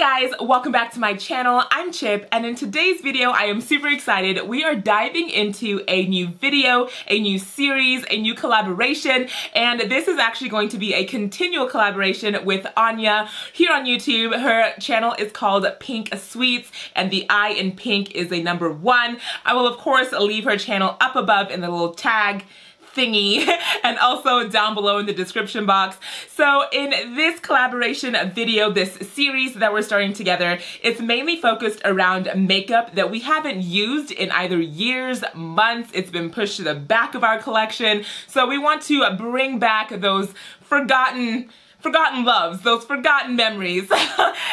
guys, welcome back to my channel. I'm Chip, and in today's video I am super excited. We are diving into a new video, a new series, a new collaboration, and this is actually going to be a continual collaboration with Anya here on YouTube. Her channel is called Pink Sweets, and the I in pink is a number 1. I will of course leave her channel up above in the little tag thingy and also down below in the description box. So in this collaboration video, this series that we're starting together, it's mainly focused around makeup that we haven't used in either years, months. It's been pushed to the back of our collection. So we want to bring back those forgotten loves, those forgotten memories,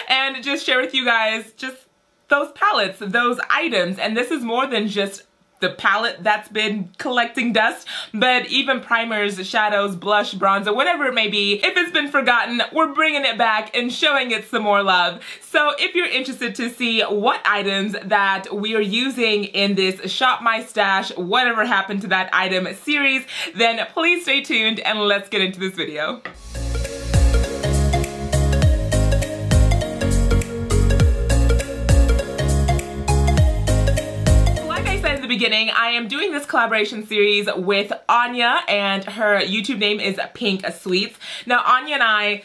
and just share with you guys just those palettes, those items. And this is more than just the palette that's been collecting dust, but even primers, shadows, blush, bronzer, whatever it may be. If it's been forgotten, we're bringing it back and showing it some more love. So if you're interested to see what items that we are using in this Shop My Stash, whatever happened to that item series, then please stay tuned and let's get into this video. Beginning, I am doing this collaboration series with Anya, and her YouTube name is Pink Sweets. Now Anya and I,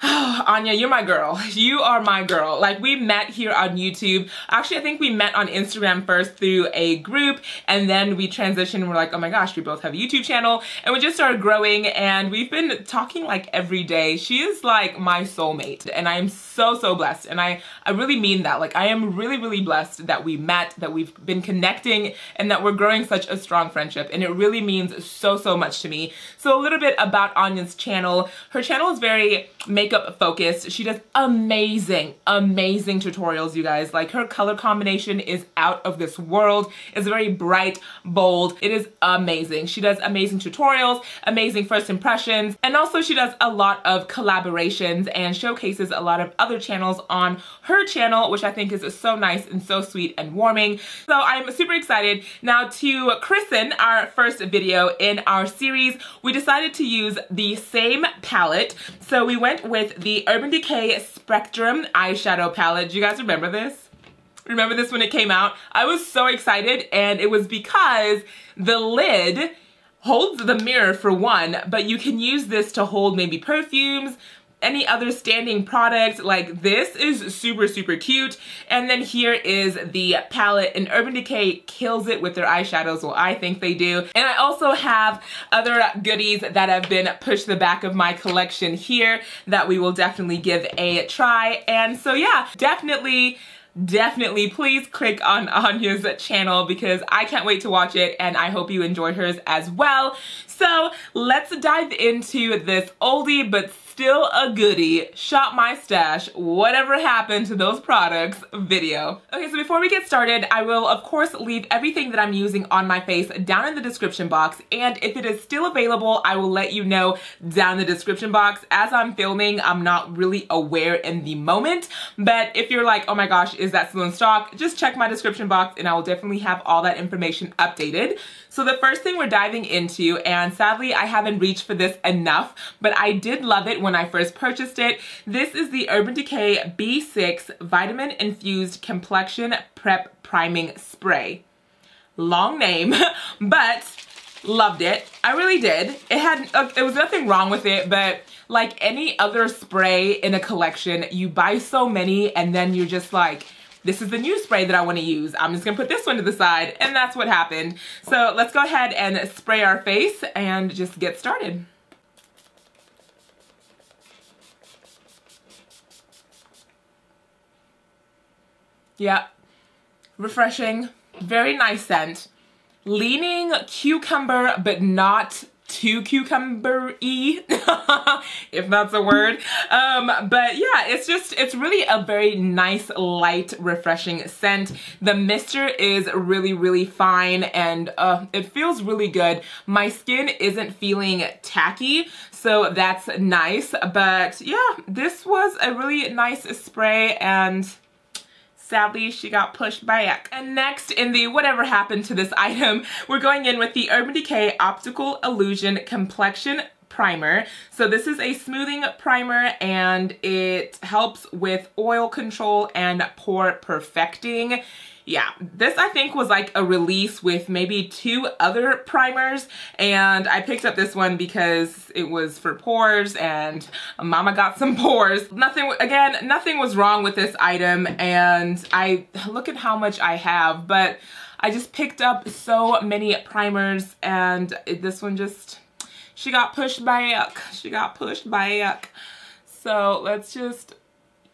Anya, you're my girl. You are my girl. Like, we met here on YouTube. Actually, I think we met on Instagram first through a group, and then we transitioned and we're like, oh my gosh, we both have a YouTube channel, and we just started growing, and we've been talking like every day. She is like my soulmate, and I am so blessed, and I really mean that. Like, I am really blessed that we met, that we've been connecting, and that we're growing such a strong friendship, and it really means so much to me. So a little bit about Anya's channel. Her channel is very makeup focused. She does amazing tutorials, you guys. Like, her color combination is out of this world. It's very bright, bold. It is amazing. She does amazing tutorials, amazing first impressions, and also she does a lot of collaborations and showcases a lot of other channels on her channel, which I think is so nice and so sweet and warming. So I'm super excited. Now, to christen our first video in our series, we decided to use the same palette. So we went with the Urban Decay Spectrum eyeshadow palette. Do you guys remember this? Remember this when it came out? I was so excited, and it was because the lid holds the mirror for one, but you can use this to hold maybe perfumes, any other standing product. Like, this is super cute. And then here is the palette, and Urban Decay kills it with their eyeshadows. Well, I think they do. And I also have other goodies that have been pushed to the back of my collection here that we will definitely give a try. And so yeah, definitely please click on Anya's channel because I can't wait to watch it, and I hope you enjoy hers as well. So let's dive into this oldie but still a goodie, Shop My Stash, whatever happened to those products video. Okay, so before we get started, I will of course leave everything that I'm using on my face down in the description box, and if it is still available, I will let you know down in the description box. As I'm filming, I'm not really aware in the moment, but if you're like, oh my gosh, is that still in stock? Just check my description box and I will definitely have all that information updated. So the first thing we're diving into, and sadly I haven't reached for this enough, but I did love it when I first purchased it. This is the Urban Decay B6 Vitamin Infused Complexion Prep Priming Spray. Long name, but loved it. I really did. There was nothing wrong with it, but like any other spray in a collection, you buy so many and then you're just like, this is the new spray that I want to use. I'm just gonna put this one to the side, and that's what happened. So let's go ahead and spray our face and just get started. Yeah, refreshing, very nice scent. Leaning cucumber, but not too cucumber-y, if that's a word. But yeah, it's really a very nice, light, refreshing scent. The mister is really fine, and it feels really good. My skin isn't feeling tacky, so that's nice. But yeah, this was a really nice spray, and sadly, she got pushed back. And next, in the whatever happened to this item, we're going in with the Urban Decay Optical Illusion Complexion primer. So this is a smoothing primer and it helps with oil control and pore perfecting. Yeah, this I think was like a release with maybe 2 other primers, and I picked up this one because it was for pores and mama got some pores. Nothing was wrong with this item, and I look at how much I have, but I just picked up so many primers and this one just, she got pushed back. She got pushed back. So let's just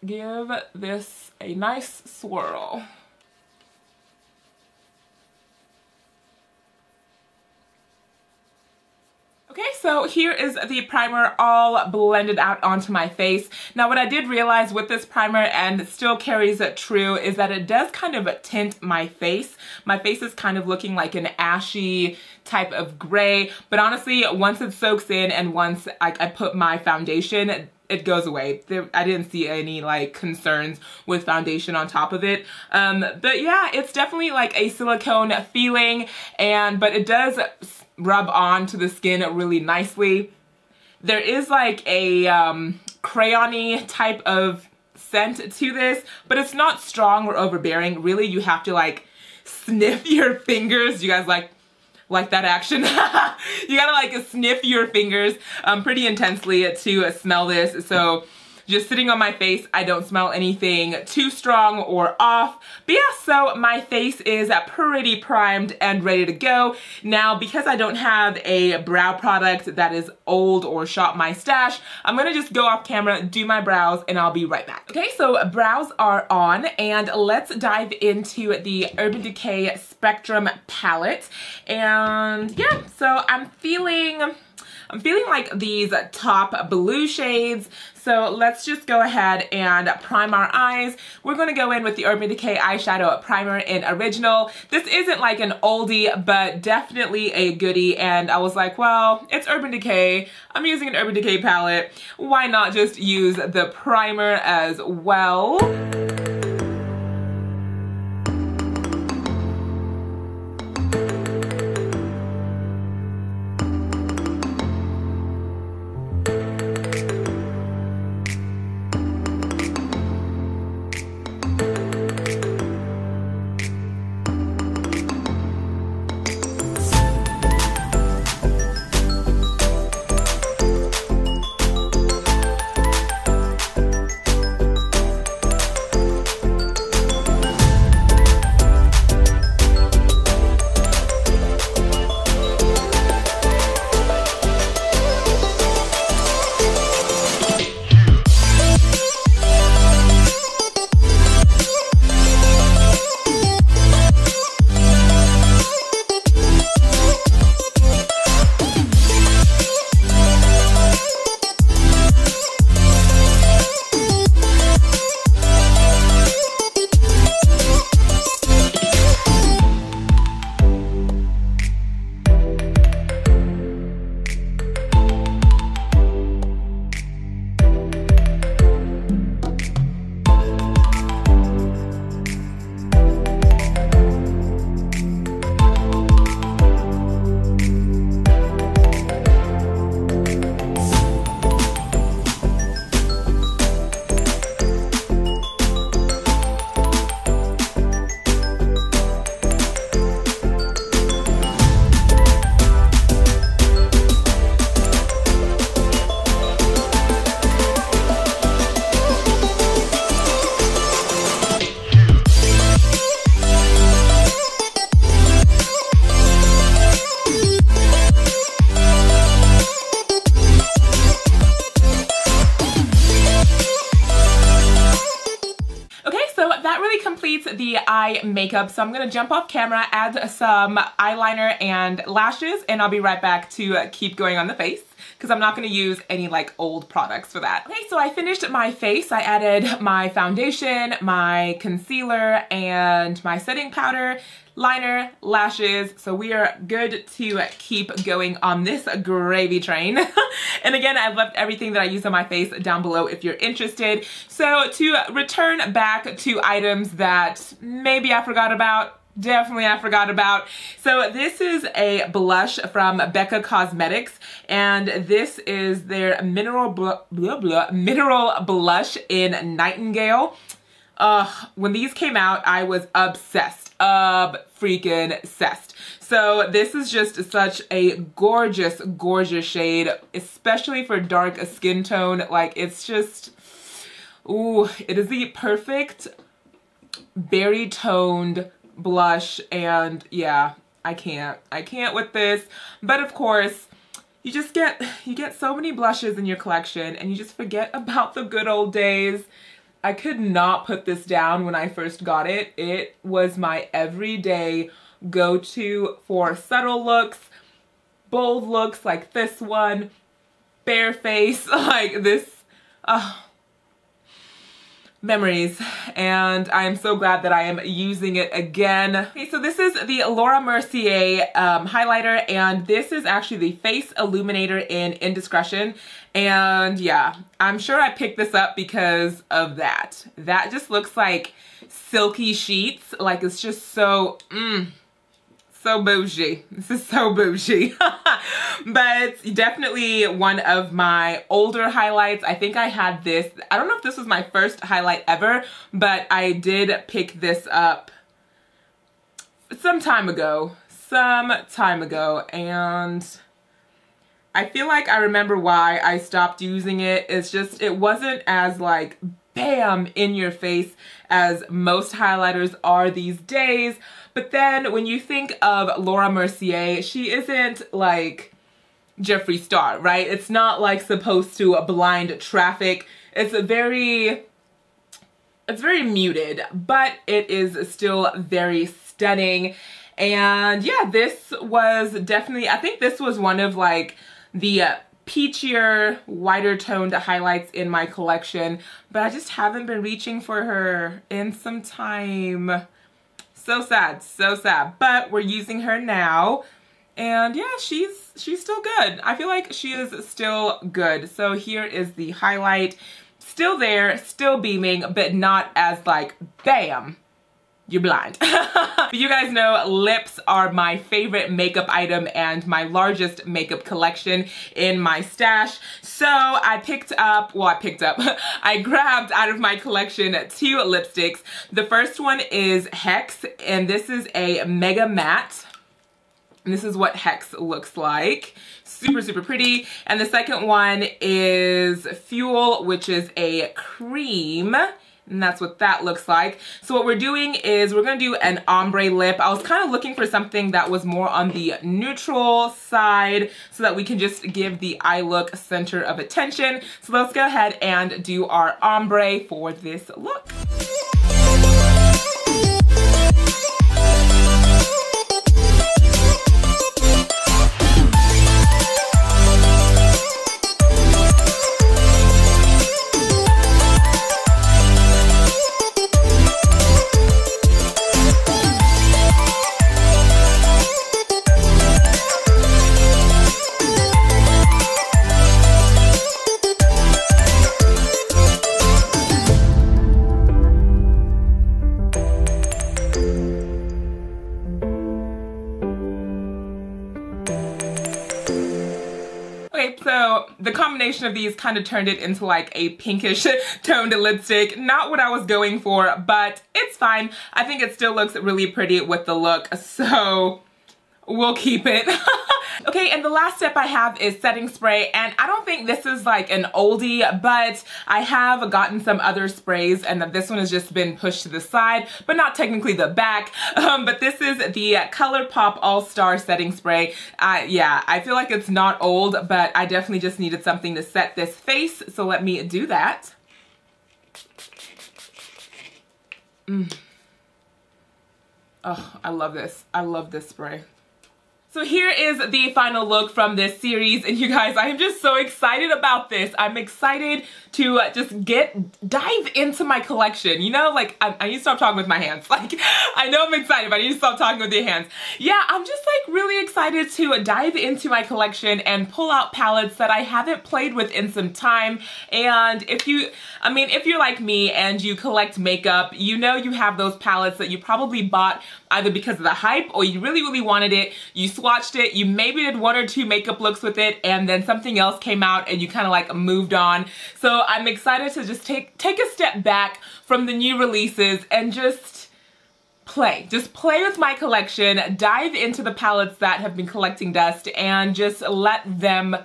give this a nice swirl. Okay, so here is the primer all blended out onto my face. Now what I did realize with this primer, and it still carries it true, is that it does kind of tint my face. My face is kind of looking like an ashy type of gray, but honestly, once it soaks in and once I put my foundation, it goes away. I didn't see any like concerns with foundation on top of it. But yeah, it's definitely like a silicone feeling, but it does rub on to the skin really nicely. There is like a crayon-y type of scent to this, but it's not strong or overbearing. Really, you have to like sniff your fingers. You guys like that action? You gotta like sniff your fingers pretty intensely to smell this. So just sitting on my face, I don't smell anything too strong or off. But yeah, so my face is pretty primed and ready to go. Now, because I don't have a brow product that is old or shot my stash, I'm gonna just go off camera, do my brows, and I'll be right back. Okay, so brows are on, and let's dive into the Urban Decay Spectrum palette. And yeah, so I'm feeling like these top blue shades. So let's just go ahead and prime our eyes. We're gonna go in with the Urban Decay eyeshadow primer in Original. This isn't like an oldie, but definitely a goodie. And I was like, well, it's Urban Decay. I'm using an Urban Decay palette. Why not just use the primer as well? The eye makeup, so I'm gonna jump off camera, add some eyeliner and lashes, and I'll be right back to keep going on the face because I'm not gonna use any like old products for that. Okay, so I finished my face. I added my foundation, my concealer, and my setting powder, liner, lashes, so we are good to keep going on this gravy train. And again, I've left everything that I use on my face down below if you're interested. So to return back to items that maybe I forgot about, definitely I forgot about. So this is a blush from Becca Cosmetics, and this is their mineral blush in Nightingale. When these came out, I was obsessed, freaking obsessed. So this is just such a gorgeous, gorgeous shade, especially for dark skin tone. Like, it's just, ooh, it is the perfect berry toned blush, and yeah, I can't with this. But of course, you get so many blushes in your collection and you just forget about the good old days. I could not put this down when I first got it. It was my everyday go-to for subtle looks, bold looks like this one, bare face like this. Memories, and I am so glad that I am using it again. Okay, so this is the Laura Mercier highlighter, and this is actually the Face Illuminator in Indiscretion. And yeah, I'm sure I picked this up because of that. That just looks like silky sheets. Like, it's just so, so bougie. This is so bougie. But definitely one of my older highlights. I think I had this, I don't know if this was my first highlight ever, but I did pick this up some time ago, and I feel like I remember why I stopped using it. It's just, it wasn't as like bam in your face as most highlighters are these days. But then when you think of Laura Mercier, she isn't like Jeffree Star, right? It's not like supposed to blind traffic. It's very muted, but it is still very stunning. And yeah, this was definitely, I think this was one of like the peachier, whiter toned highlights in my collection, but I just haven't been reaching for her in some time. So sad, but we're using her now, and yeah, she's still good. I feel like she is still good. So here is the highlight, still there, still beaming, but not as like, bam, you're blind. You guys know lips are my favorite makeup item and my largest makeup collection in my stash. So I grabbed out of my collection 2 lipsticks. The first one is Hex, and this is a Mega Matte. And this is what Hex looks like. Super, super pretty. And the second one is Fuel, which is a cream. And that's what that looks like. So what we're doing is we're going to do an ombre lip. I was kind of looking for something that was more on the neutral side so that we can just give the eye look center of attention. So let's go ahead and do our ombre for this look. So the combination of these kind of turned it into like a pinkish toned lipstick. Not what I was going for, but it's fine. I think it still looks really pretty with the look, so we'll keep it. Okay, and the last step I have is setting spray, and I don't think this is like an oldie, but I have gotten some other sprays, and this one has just been pushed to the side, but not technically the back. But this is the ColourPop All-Star Setting Spray. Yeah, I feel like it's not old, but I definitely just needed something to set this face, so let me do that. Oh, I love this. I love this spray. So here is the final look from this series, and you guys, I am just so excited about this. I'm excited to just dive into my collection. You know, like, I need to stop talking with my hands. Like, I know I'm excited, but I need to stop talking with your hands. Yeah, I'm just like really excited to dive into my collection and pull out palettes that I haven't played with in some time. And if you're like me and you collect makeup, you know you have those palettes that you probably bought either because of the hype or you really, really wanted it. You swatched it, you maybe did 1 or 2 makeup looks with it, and then something else came out and you kind of like moved on. So I'm excited to just take a step back from the new releases and just play with my collection, dive into the palettes that have been collecting dust, and just let them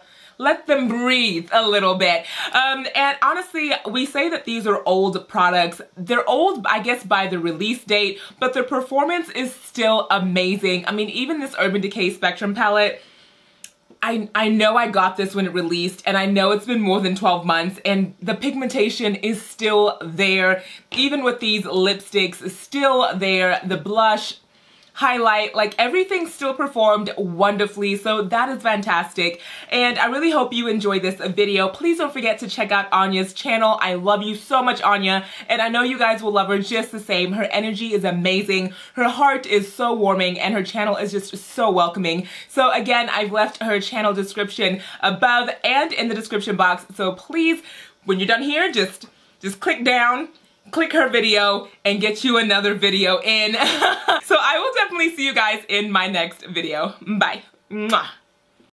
breathe a little bit. And honestly, we say that these are old products. They're old, I guess, by the release date, but their performance is still amazing. I mean, even this Urban Decay Spectrum palette, I know I got this when it released, and I know it's been more than 12 months, and the pigmentation is still there. Even with these lipsticks, still there. The blush, highlight, like everything still performed wonderfully, so that is fantastic. And I really hope you enjoyed this video. Please don't forget to check out Anya's channel. I love you so much, Anya, and I know you guys will love her just the same. Her energy is amazing, her heart is so warming, and her channel is just so welcoming. So again, I've left her channel description above and in the description box, so please, when you're done here, just click down, click her video, and get you another video in. So I will definitely see you guys in my next video. Bye. Mwah.